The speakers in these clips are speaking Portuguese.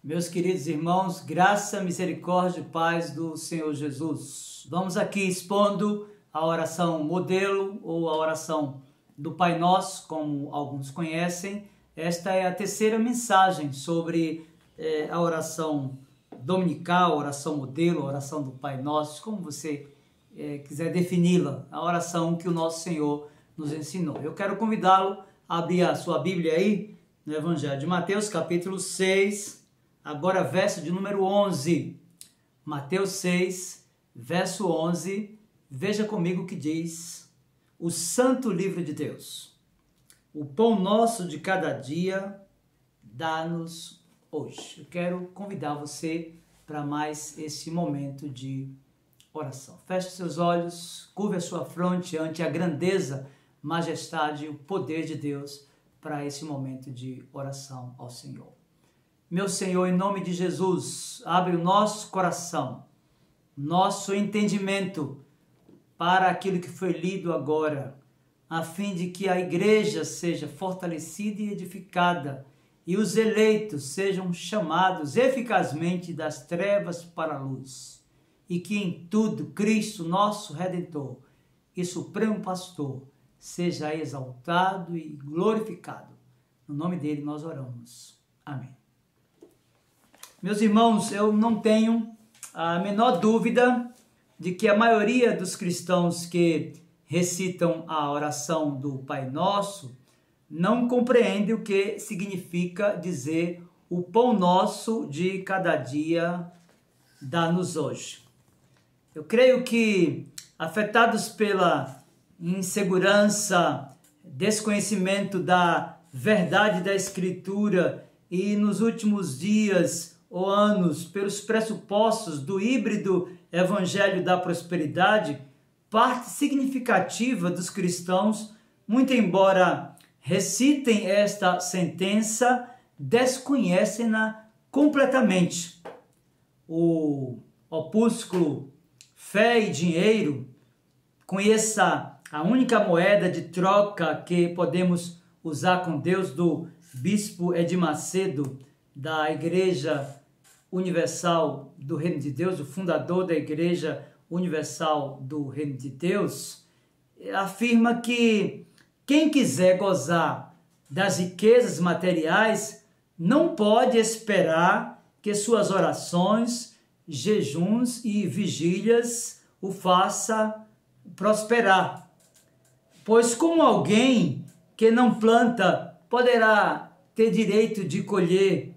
Meus queridos irmãos, graça, misericórdia e paz do Senhor Jesus. Vamos aqui expondo a oração modelo ou a oração do Pai Nosso, como alguns conhecem. Esta é a terceira mensagem sobre a oração dominical, oração modelo, oração do Pai Nosso, como você quiser defini-la, a oração que o nosso Senhor nos ensinou. Eu quero convidá-lo a abrir a sua Bíblia aí, no Evangelho de Mateus, capítulo 6, agora verso de número 11. Mateus 6, verso 11, veja comigo o que diz o Santo Livro de Deus. O pão nosso de cada dia, dá-nos hoje. Eu quero convidar você para mais esse momento de oração. Feche seus olhos, curve a sua fronte ante a grandeza, majestade e o poder de Deus para esse momento de oração ao Senhor. Meu Senhor, em nome de Jesus, abre o nosso coração, nosso entendimento para aquilo que foi lido agora, a fim de que a igreja seja fortalecida e edificada e os eleitos sejam chamados eficazmente das trevas para a luz, e que em tudo Cristo, nosso Redentor e Supremo Pastor, seja exaltado e glorificado. No nome dele nós oramos. Amém. Meus irmãos, eu não tenho a menor dúvida de que a maioria dos cristãos que recitam a oração do Pai Nosso não compreende o que significa dizer o pão nosso de cada dia dá-nos hoje. Eu creio que, afetados pela insegurança, desconhecimento da verdade da Escritura e nos últimos dias ou anos pelos pressupostos do híbrido evangelho da prosperidade, parte significativa dos cristãos, muito embora recitem esta sentença, desconhecem-na completamente. O opúsculo Fé e Dinheiro, conheça a única moeda de troca que podemos usar com Deus, do bispo Edir Macedo, da Igreja Universal do Reino de Deus, o fundador da Igreja Universal do Reino de Deus, afirma que quem quiser gozar das riquezas materiais não pode esperar que suas orações, jejuns e vigílias o faça prosperar. Pois como alguém que não planta poderá ter direito de colher,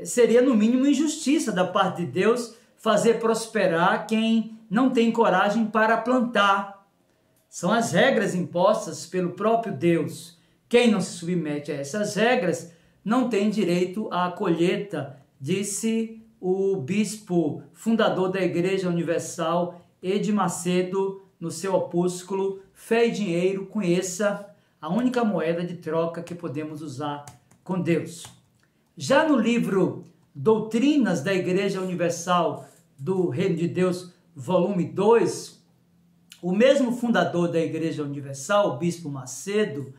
seria no mínimo injustiça da parte de Deus fazer prosperar quem não tem coragem para plantar. São as regras impostas pelo próprio Deus. Quem não se submete a essas regras não tem direito à colheita, disse o bispo fundador da Igreja Universal, Edir Macedo, no seu opúsculo Fé e Dinheiro, conheça a única moeda de troca que podemos usar com Deus. Já no livro Doutrinas da Igreja Universal do Reino de Deus, volume 2, o mesmo fundador da Igreja Universal, o bispo Macedo,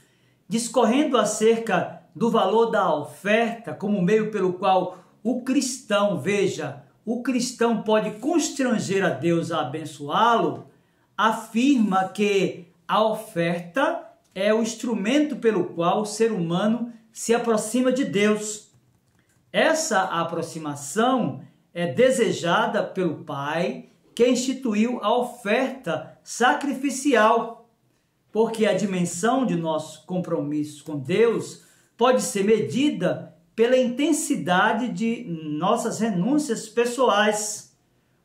discorrendo acerca do valor da oferta como meio pelo qual o cristão, veja, o cristão pode constranger a Deus a abençoá-lo, afirma que a oferta é o instrumento pelo qual o ser humano se aproxima de Deus. Essa aproximação é desejada pelo Pai, que instituiu a oferta sacrificial, porque a dimensão de nosso compromisso com Deus pode ser medida pela intensidade de nossas renúncias pessoais.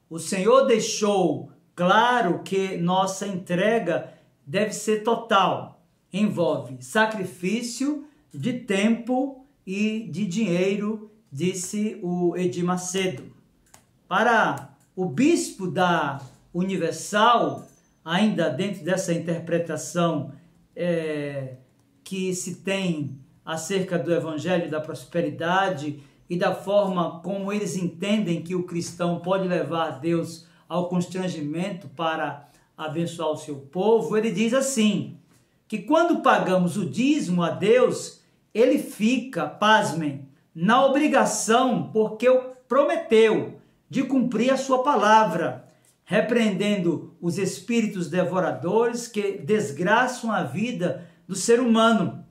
O Senhor deixou claro que nossa entrega deve ser total, envolve sacrifício de tempo e de dinheiro, disse o Edir Macedo. Para o bispo da Universal, ainda dentro dessa interpretação que se tem acerca do Evangelho da Prosperidade e da forma como eles entendem que o cristão pode levar Deus ao constrangimento para abençoar o seu povo, ele diz assim, que quando pagamos o dízimo a Deus, ele fica, pasmem, na obrigação, porque o prometeu, de cumprir a sua palavra, repreendendo os espíritos devoradores que desgraçam a vida do ser humano,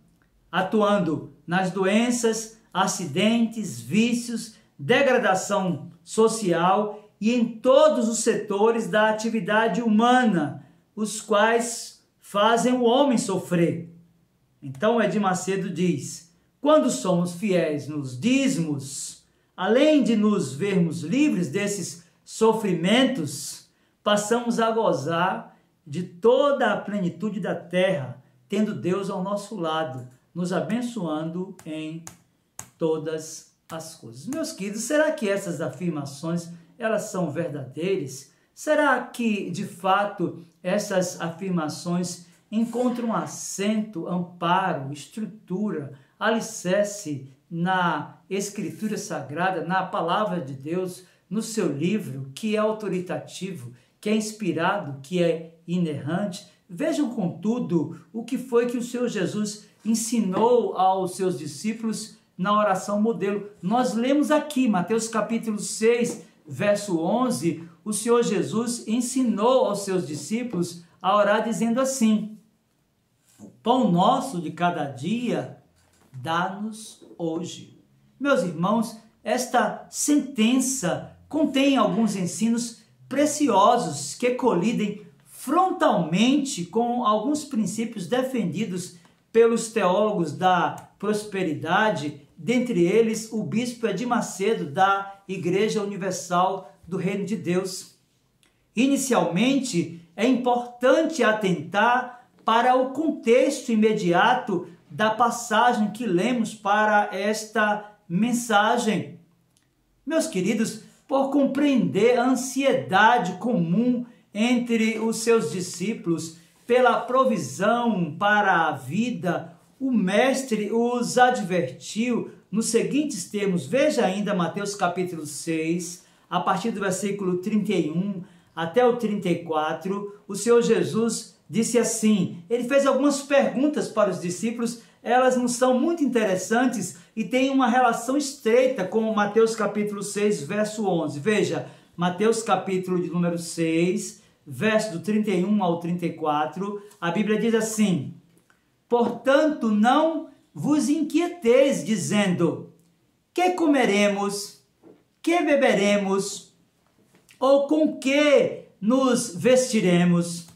atuando nas doenças, acidentes, vícios, degradação social e em todos os setores da atividade humana, os quais fazem o homem sofrer. Então, Edir Macedo diz: quando somos fiéis nos dízimos, além de nos vermos livres desses sofrimentos, passamos a gozar de toda a plenitude da terra, tendo Deus ao nosso lado, nos abençoando em todas as coisas. Meus queridos, será que essas afirmações, elas são verdadeiras? Será que, de fato, essas afirmações encontram assento, amparo, estrutura, alicerce na Escritura Sagrada, na Palavra de Deus, no seu livro, que é autoritativo, que é inspirado, que é inerrante? Vejam, contudo, o que foi que o Senhor Jesus ensinou aos seus discípulos na oração modelo. Nós lemos aqui, Mateus capítulo 6, verso 11, o Senhor Jesus ensinou aos seus discípulos a orar dizendo assim: o pão nosso de cada dia, dá-nos hoje. Meus irmãos, esta sentença contém alguns ensinos preciosos que colidem frontalmente com alguns princípios defendidos pelos teólogos da prosperidade, dentre eles o bispo Edir Macedo, da Igreja Universal do Reino de Deus. Inicialmente, é importante atentar para o contexto imediato da passagem que lemos para esta mensagem. Meus queridos, por compreender a ansiedade comum entre os seus discípulos pela provisão para a vida, o mestre os advertiu nos seguintes termos. Veja ainda Mateus capítulo 6, a partir do versículo 31 até o 34, o Senhor Jesus disse assim, ele fez algumas perguntas para os discípulos, elas não são muito interessantes e têm uma relação estreita com Mateus capítulo 6, verso 11. Veja, Mateus capítulo de número 6, verso do 31 ao 34, a Bíblia diz assim: portanto, não vos inquieteis, dizendo, que comeremos, que beberemos, ou com que nos vestiremos?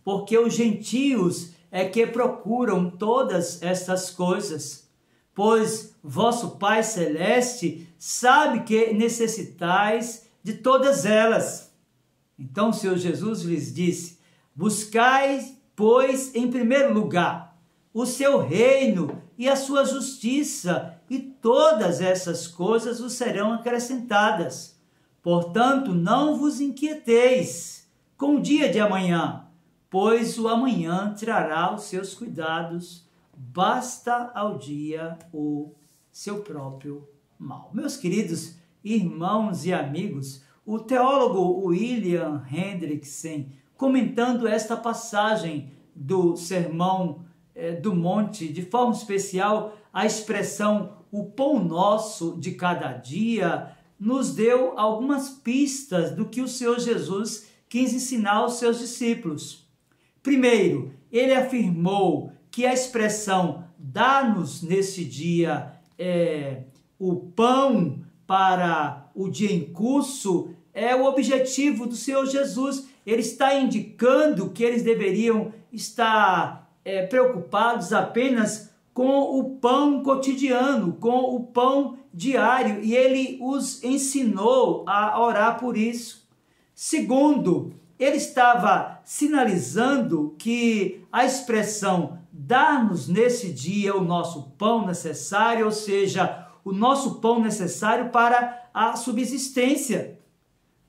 Porque os gentios é que procuram todas estas coisas, pois vosso Pai Celeste sabe que necessitais de todas elas. Então o Senhor Jesus lhes disse, buscai, pois, em primeiro lugar, o seu reino e a sua justiça, e todas essas coisas vos serão acrescentadas. Portanto, não vos inquieteis com o dia de amanhã, pois o amanhã trará os seus cuidados, basta ao dia o seu próprio mal. Meus queridos irmãos e amigos, o teólogo William Hendrickson, comentando esta passagem do Sermão do Monte, de forma especial a expressão o pão nosso de cada dia, nos deu algumas pistas do que o Senhor Jesus quis ensinar aos seus discípulos. Primeiro, ele afirmou que a expressão dá-nos nesse dia o pão para o dia em curso é o objetivo do Senhor Jesus. Ele está indicando que eles deveriam estar preocupados apenas com o pão cotidiano, com o pão diário, e ele os ensinou a orar por isso. Segundo, ele estava sinalizando que a expressão dar-nos nesse dia o nosso pão necessário, ou seja, o nosso pão necessário para a subsistência.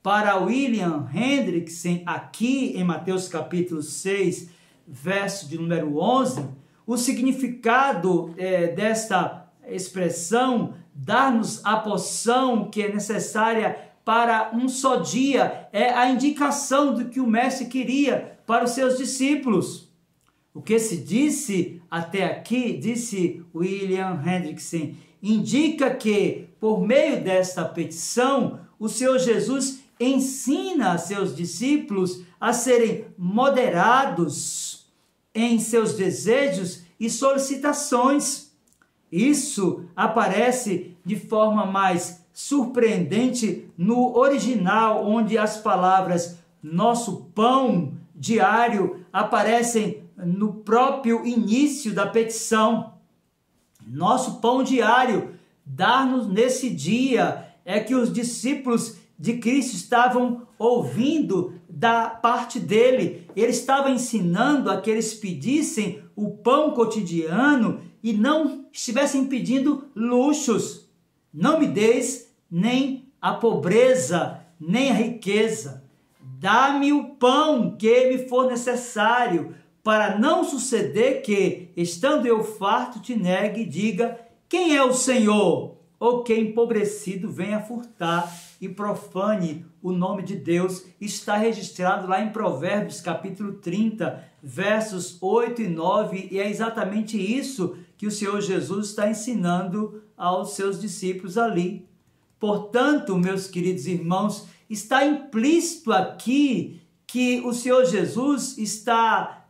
Para William Hendrickson, aqui em Mateus capítulo 6, verso de número 11, o significado desta expressão, dar-nos a porção que é necessária para um só dia, é a indicação do que o mestre queria para os seus discípulos. O que se disse até aqui, disse William Hendrickson, indica que, por meio desta petição, o Senhor Jesus ensina a seus discípulos a serem moderados em seus desejos e solicitações. Isso aparece de forma mais surpreendente no original, onde as palavras nosso pão diário aparecem no próprio início da petição. Nosso pão diário, dar-nos nesse dia, é que os discípulos de Cristo estavam ouvindo da parte dele. Ele estava ensinando a que eles pedissem o pão cotidiano e não estivessem pedindo luxos. Não me deis nem a pobreza, nem a riqueza. Dá-me o pão que me for necessário, para não suceder que, estando eu farto, te negue e diga, quem é o Senhor? Ou que empobrecido venha furtar e profane o nome de Deus. Está registrado lá em Provérbios, capítulo 30, versos 8 e 9, e é exatamente isso que o Senhor Jesus está ensinando aos seus discípulos ali. Portanto, meus queridos irmãos, está implícito aqui que o Senhor Jesus está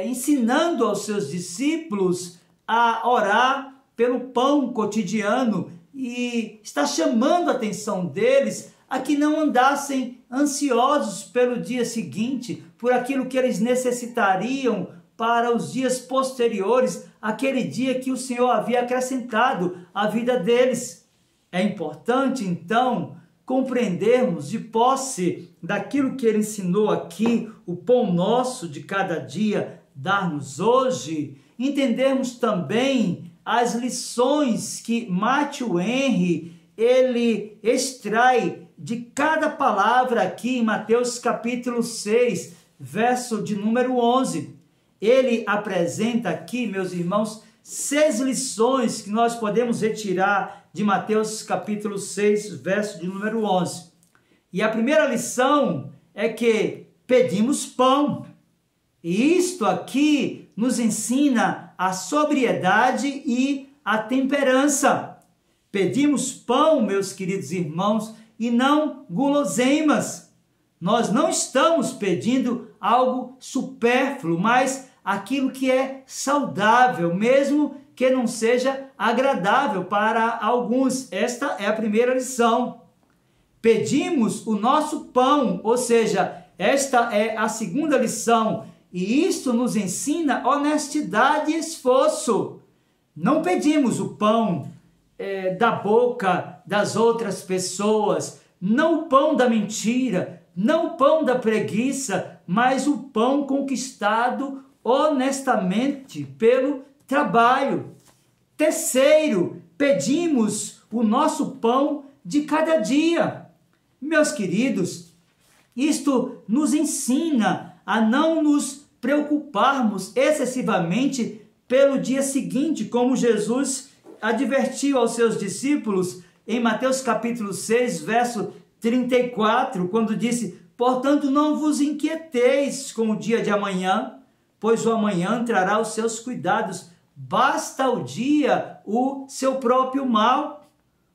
ensinando aos seus discípulos a orar pelo pão cotidiano e está chamando a atenção deles a que não andassem ansiosos pelo dia seguinte, por aquilo que eles necessitariam para os dias posteriores, aquele dia que o Senhor havia acrescentado à vida deles. É importante, então, compreendermos de posse daquilo que ele ensinou aqui, o pão nosso de cada dia, dar-nos hoje, entendermos também as lições que Matthew Henry, ele extrai de cada palavra aqui em Mateus capítulo 6, verso de número 11. Ele apresenta aqui, meus irmãos, 6 lições que nós podemos retirar de Mateus capítulo 6, verso de número 11. E a primeira lição é que pedimos pão. E isto aqui nos ensina a sobriedade e a temperança. Pedimos pão, meus queridos irmãos, e não guloseimas. Nós não estamos pedindo algo supérfluo, mas aquilo que é saudável, mesmo que não seja agradável para alguns. Esta é a primeira lição. Pedimos o nosso pão, ou seja, esta é a segunda lição. E isso nos ensina honestidade e esforço. Não pedimos o pão da boca das outras pessoas, não o pão da mentira, não o pão da preguiça, mas o pão conquistado honestamente pelo trabalho. Terceiro, pedimos o nosso pão de cada dia. Meus queridos, isto nos ensina a não nos preocuparmos excessivamente pelo dia seguinte, como Jesus advertiu aos seus discípulos em Mateus capítulo 6, verso 34, quando disse, portanto, não vos inquieteis com o dia de amanhã, pois o amanhã trará os seus cuidados, basta ao dia o seu próprio mal.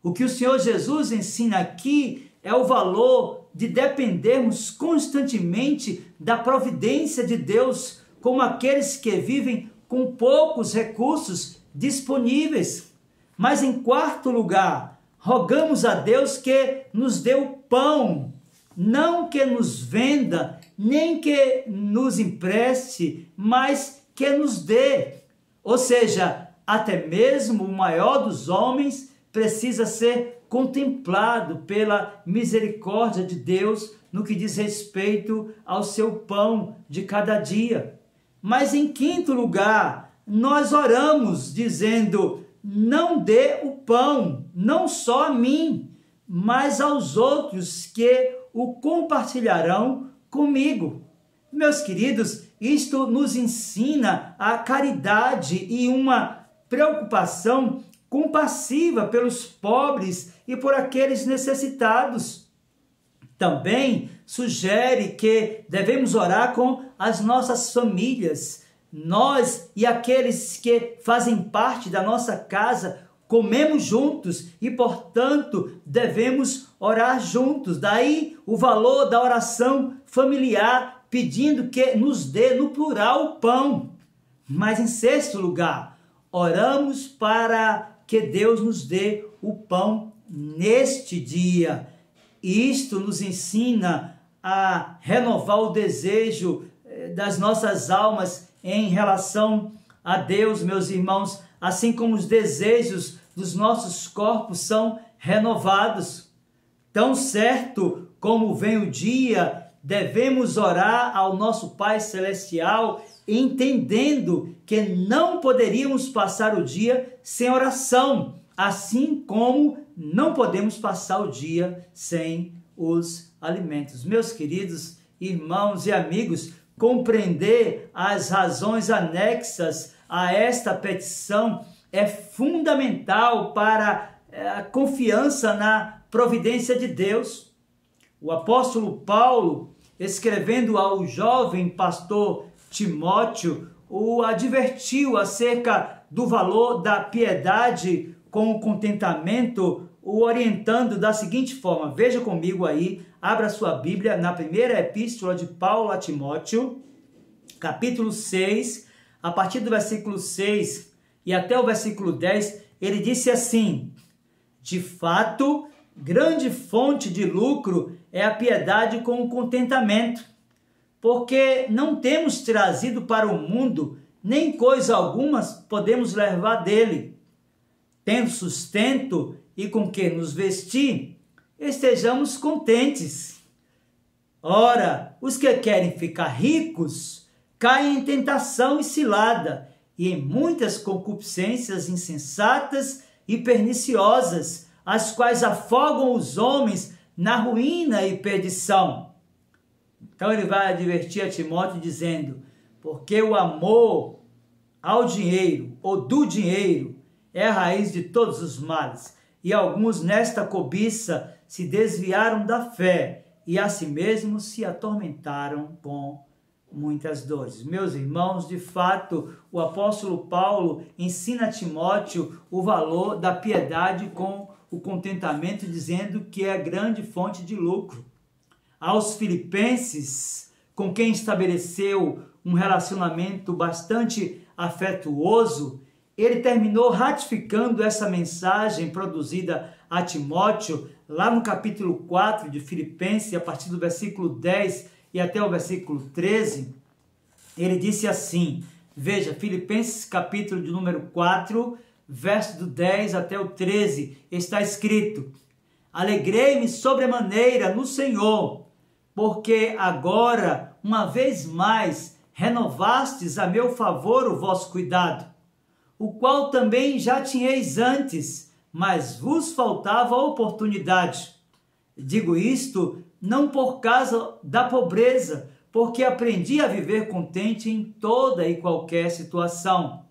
O que o Senhor Jesus ensina aqui é o valor de dependermos constantemente da providência de Deus, como aqueles que vivem com poucos recursos disponíveis. Mas em quarto lugar, rogamos a Deus que nos dê o pão, não que nos venda, nem que nos empreste, mas que nos dê. Ou seja, até mesmo o maior dos homens precisa ser contemplado pela misericórdia de Deus no que diz respeito ao seu pão de cada dia. Mas em quinto lugar, nós oramos dizendo, não dê o pão, não só a mim, mas aos outros que o compartilharão comigo. Meus queridos, isto nos ensina a caridade e uma preocupação compassiva pelos pobres e por aqueles necessitados. Também sugere que devemos orar com as nossas famílias, nós e aqueles que fazem parte da nossa casa, comemos juntos e, portanto, devemos orar juntos. Daí o valor da oração familiar, pedindo que nos dê, no plural, o pão. Mas, em sexto lugar, oramos para que Deus nos dê o pão neste dia. Isto nos ensina a renovar o desejo das nossas almas em relação a Deus, meus irmãos, assim como os desejos dos nossos corpos são renovados. Tão certo como vem o dia, devemos orar ao nosso Pai Celestial, entendendo que não poderíamos passar o dia sem oração, assim como não podemos passar o dia sem os alimentos. Meus queridos irmãos e amigos, compreender as razões anexas a esta petição é fundamental para a confiança na providência de Deus. O apóstolo Paulo, escrevendo ao jovem pastor Timóteo, o advertiu acerca do valor da piedade com o contentamento, o orientando da seguinte forma. Veja comigo aí, abra sua Bíblia na primeira epístola de Paulo a Timóteo, capítulo 6, a partir do versículo 6 e até o versículo 10, ele disse assim: de fato, grande fonte de lucro é a piedade com o contentamento, porque não temos trazido para o mundo nem coisa alguma podemos levar dele. Tendo sustento e com que nos vestir, estejamos contentes. Ora, os que querem ficar ricos caem em tentação e cilada, e em muitas concupiscências insensatas e perniciosas, as quais afogam os homens na ruína e perdição. Então ele vai advertir a Timóteo dizendo: porque o amor ao dinheiro ou do dinheiro é a raiz de todos os males, e alguns nesta cobiça se desviaram da fé e a si mesmos se atormentaram com muitas dores. Meus irmãos, de fato, o apóstolo Paulo ensina a Timóteo o valor da piedade com o contentamento, dizendo que é a grande fonte de lucro. Aos filipenses, com quem estabeleceu um relacionamento bastante afetuoso, ele terminou ratificando essa mensagem produzida a Timóteo, lá no capítulo 4 de Filipenses, a partir do versículo 10 e até o versículo 13, ele disse assim, veja, Filipenses capítulo de número 4, verso do 10 até o 13, está escrito: alegrei-me sobremaneira no Senhor, porque agora, uma vez mais, renovastes a meu favor o vosso cuidado, o qual também já tinhais antes, mas vos faltava a oportunidade. Digo isto não por causa da pobreza, porque aprendi a viver contente em toda e qualquer situação.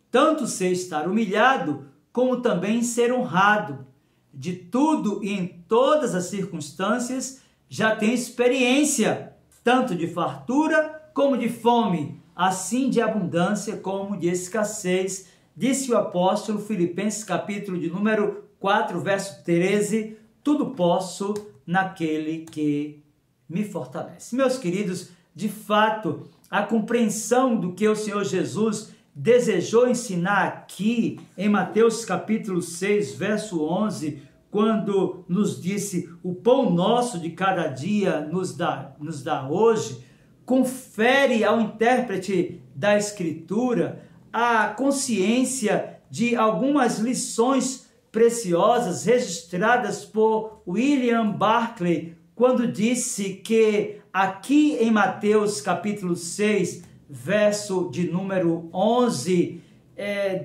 Tanto sei estar humilhado, como também ser honrado. De tudo e em todas as circunstâncias já tenho experiência, tanto de fartura como de fome, assim de abundância como de escassez, disse o apóstolo. Filipenses capítulo de número 4, verso 13, tudo posso naquele que me fortalece. Meus queridos, de fato, a compreensão do que o Senhor Jesus desejou ensinar aqui em Mateus capítulo 6, verso 11, quando nos disse: o pão nosso de cada dia nos dá hoje, confere ao intérprete da Escritura a consciência de algumas lições preciosas registradas por William Barclay, quando disse que aqui em Mateus capítulo 6, verso de número 11,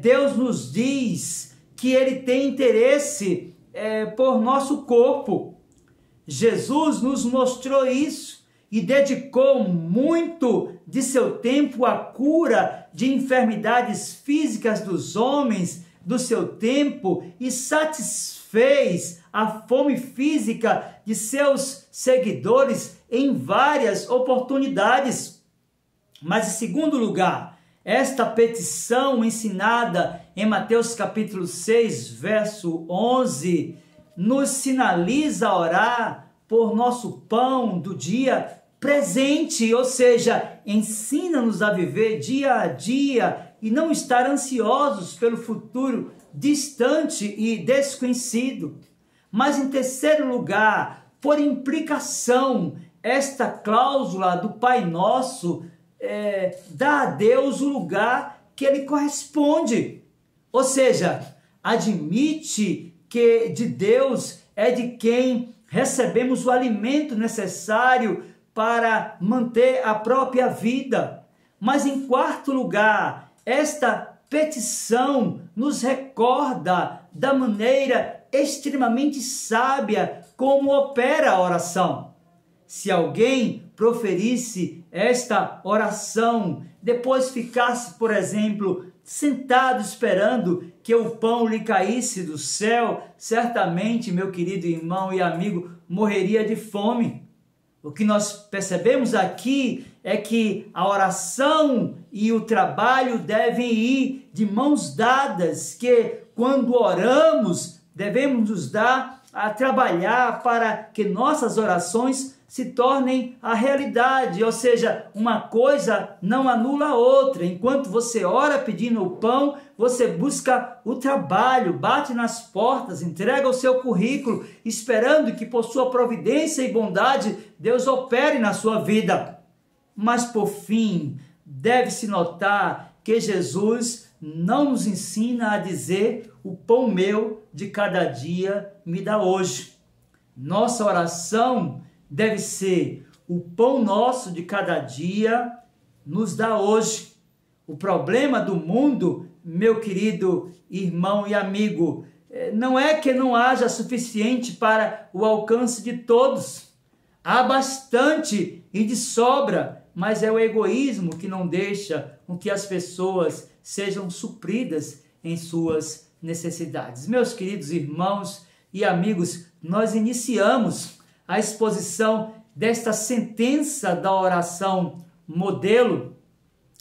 Deus nos diz que Ele tem interesse por nosso corpo. Jesus nos mostrou isso e dedicou muito de seu tempo à cura de enfermidades físicas dos homens do seu tempo e satisfez a fome física de seus seguidores em várias oportunidades. Mas, em segundo lugar, Esta petição ensinada em Mateus capítulo 6, verso 11, nos sinaliza orar por nosso pão do dia presente, ou seja, ensina-nos a viver dia a dia e não estar ansiosos pelo futuro distante e desconhecido. Mas em terceiro lugar, por implicação, esta cláusula do Pai Nosso dá a Deus o lugar que ele corresponde. Ou seja, admite que de Deus é de quem recebemos o alimento necessário para manter a própria vida. Mas em quarto lugar, esta petição nos recorda da maneira extremamente sábia como opera a oração. Se alguém proferisse esta oração, depois ficasse, por exemplo, sentado esperando que o pão lhe caísse do céu, certamente, meu querido irmão e amigo, morreria de fome. O que nós percebemos aqui é que a oração e o trabalho devem ir de mãos dadas, que quando oramos, devemos nos dar a trabalhar para que nossas orações se tornem a realidade, ou seja, uma coisa não anula a outra. Enquanto você ora pedindo o pão, você busca o trabalho, bate nas portas, entrega o seu currículo, esperando que por sua providência e bondade Deus opere na sua vida. Mas por fim, deve-se notar que Jesus não nos ensina a dizer: o pão meu de cada dia me dá hoje. Nossa oração deve ser: o pão nosso de cada dia nos dá hoje. O problema do mundo, meu querido irmão e amigo, não é que não haja suficiente para o alcance de todos. Há bastante e de sobra, mas é o egoísmo que não deixa com que as pessoas sejam supridas em suas necessidades. Meus queridos irmãos e amigos, nós iniciamos a exposição desta sentença da oração modelo,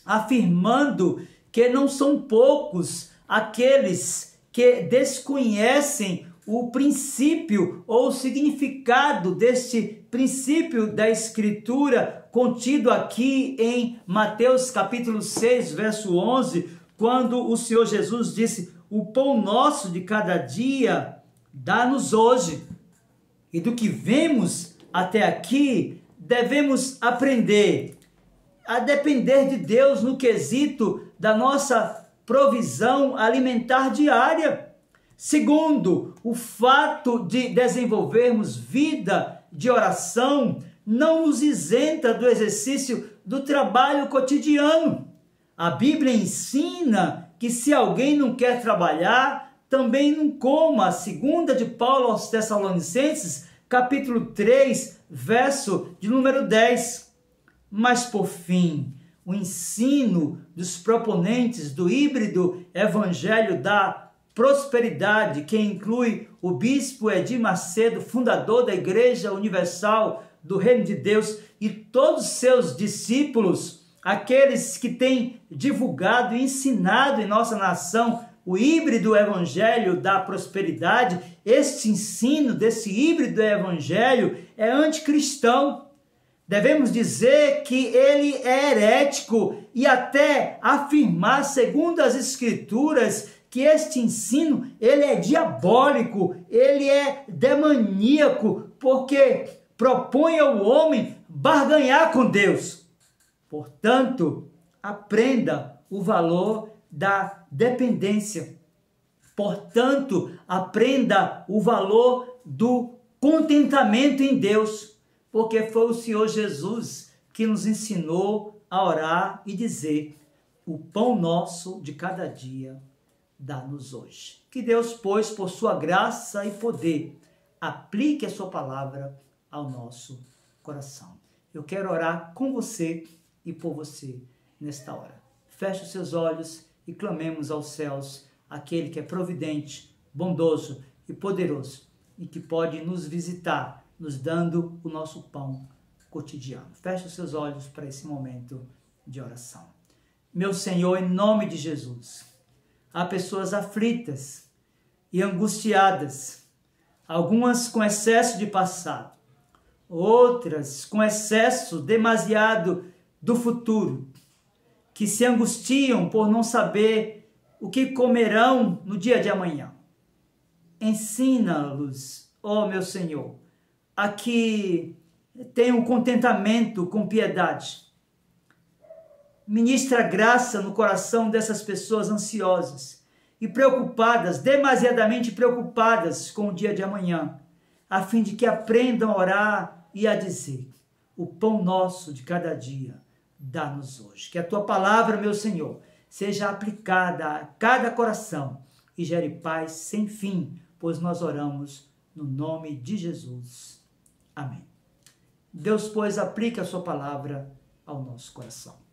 afirmando que não são poucos aqueles que desconhecem o princípio ou o significado deste princípio da Escritura contido aqui em Mateus capítulo 6, verso 11, quando o Senhor Jesus disse: o pão nosso de cada dia dá-nos hoje. E do que vemos até aqui, devemos aprender a depender de Deus no quesito da nossa provisão alimentar diária. Segundo, o fato de desenvolvermos vida de oração não nos isenta do exercício do trabalho cotidiano. A Bíblia ensina que se alguém não quer trabalhar, também não coma. Segunda de Paulo aos Tessalonicenses, capítulo 3, verso de número 10. Mas por fim, o ensino dos proponentes do híbrido evangelho da prosperidade, que inclui o bispo Edir Macedo, fundador da Igreja Universal do Reino de Deus, e todos seus discípulos, aqueles que têm divulgado e ensinado em nossa nação o híbrido evangelho da prosperidade. Este ensino desse híbrido evangelho é anticristão. Devemos dizer que ele é herético e até afirmar, segundo as Escrituras, que este ensino ele é diabólico, ele é demoníaco, porque propõe ao homem barganhar com Deus. Portanto, aprenda o valor da dependência. Portanto, aprenda o valor do contentamento em Deus, porque foi o Senhor Jesus que nos ensinou a orar e dizer: o pão nosso de cada dia dá-nos hoje. Que Deus, pois, por sua graça e poder, aplique a sua palavra ao nosso coração. Eu quero orar com você e por você nesta hora. Feche os seus olhos e clamemos aos céus aquele que é providente, bondoso e poderoso e que pode nos visitar, nos dando o nosso pão cotidiano. Feche os seus olhos para esse momento de oração. meu Senhor, em nome de Jesus. Há pessoas aflitas e angustiadas, algumas com excesso de passado, outras com excesso demasiado do futuro, que se angustiam por não saber o que comerão no dia de amanhã. Ensina-los, ó meu Senhor, a que tenham contentamento com piedade. Ministra graça no coração dessas pessoas ansiosas e preocupadas, demasiadamente preocupadas com o dia de amanhã, a fim de que aprendam a orar e a dizer: o pão nosso de cada dia dá-nos hoje. Que a tua palavra, meu Senhor, seja aplicada a cada coração e gere paz sem fim, pois nós oramos no nome de Jesus. Amém. Deus, pois, aplica a sua palavra ao nosso coração.